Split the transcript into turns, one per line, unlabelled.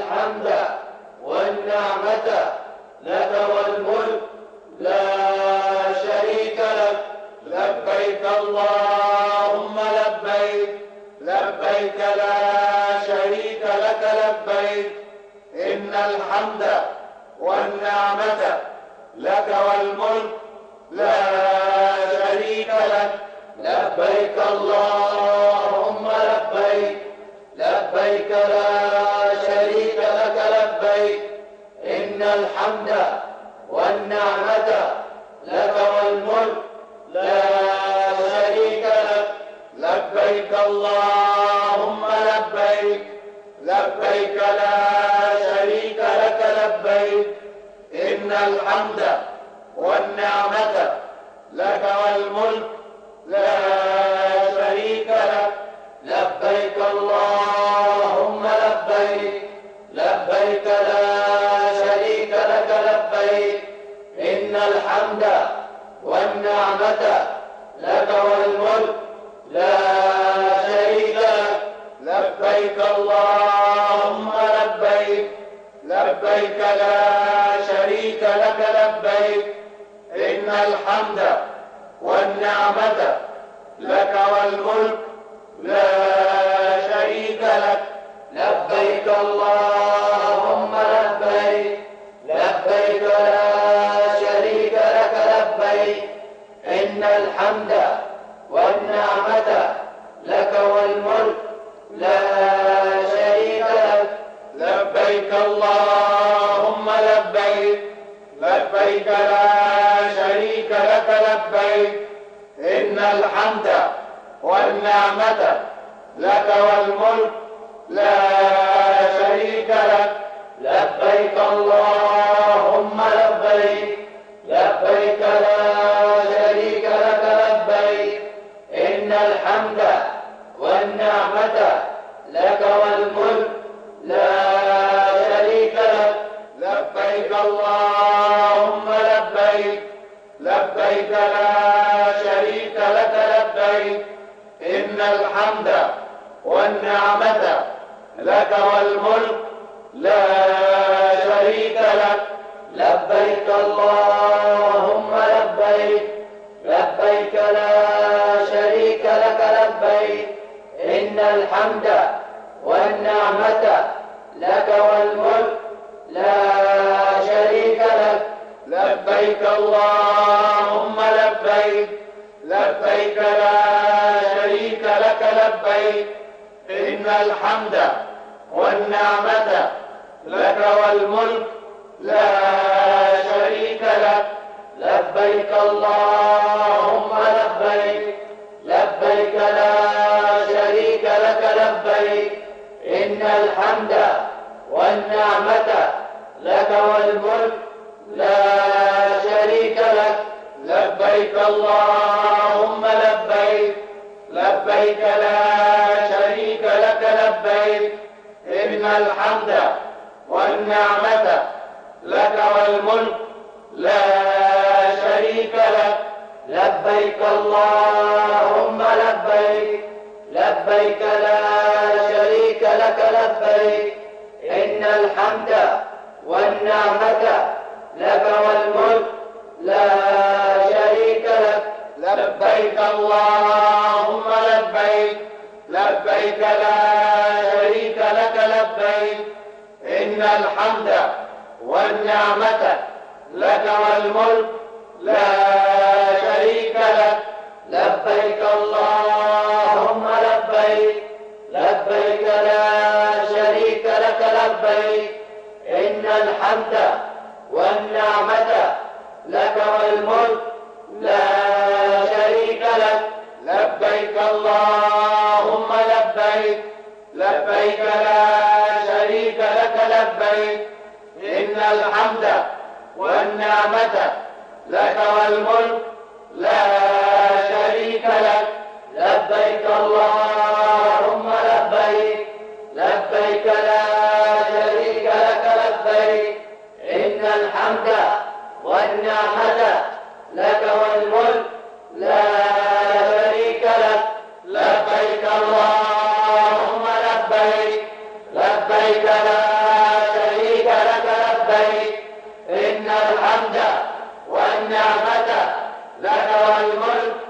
الحمد والنعمة لك والملك لا شريك لك. لبيك اللهم لبيك، لبيك لا شريك لك لبيك، إن الحمد والنعمة لك والملك لا شريك لك. لبيك اللهم لبيك، لبيك لا شريك لك لبيك، إن الحمد والنعمة لك والملك لا شريك لك. لبيك اللهم لبيك، لبيك لا شريك لك لبيك، إن الحمد والنعمة لك والملك لا شريك لك. لبيك اللهم لبيك، لبيك لا شريك لك لبيك، إن الحمد والنعمة لك والملك لا شريك لك. لبيك اللهم لبيك، لبيك لا شريك لك لبيك، إن الحمد والنعمة لك والملك لا شريك لك. لبيك اللهم لبيك، لبيك لا شريك لك لبيك، إن الحمد والنعمة لك والملك لا شريك لك. لبيك اللهم لبيك، لبيك لا شريك لك لبيك، إن الحمد والنعمة لك والملك لا شريك لك. لبيك اللهم لبيك، لبيك لا شريك لك لبيك، إن الحمد والنعمة لك والملك لا شريك لك. لبيك اللهم لبيك، لبيك لا شريك لك لبيك، إن الحمد والنعمة لك والملك لا شريك لك. لبيك اللهم لبيك، لبيك لا شريك لك لبيك، إن الحمد والنعمة لك والملك لا شريك لك. لبيك اللهم لبيك، لبيك لا شريك لك لبيك، إن الحمد والنعمة لك والملك لا شريك لك. لبيك اللهم لبيك، لبيك لا شريك لك لبيك، إن الحمد والنعمة لك والملك لا شريك لك. لبيك اللهم لبيك، لبيك لا شريك لك لبيك، إن الحمد والنعمة لك والملك لا شريك لك. لبيك اللهم لبيك، لبيك لا شريك لك لبيك، إن الحمد والنعمة لك والملك لا شريك لك. لبيك اللهم لبيك، لبيك لا شريك لك لبيك، إن الحمد والنعمة لك والملك لا شريك لك. لبيك اللهم لبيك، لبيك لا شريك لك لبيك، إن الحمد والنعمة لك والملك لا شريك لك. لبيك اللهم لبيك، لبيك لا شريك لك لبيك، إن الحمد والنعمة لك والملك لا شريك لك. لبيك اللهم لبيك، لبيك لا شريك لك لبيك، إن الحمد والنعمة لك والملك لا شريك لك. لبيك اللهم لبيك، لبيك لا والنعمة لك والملك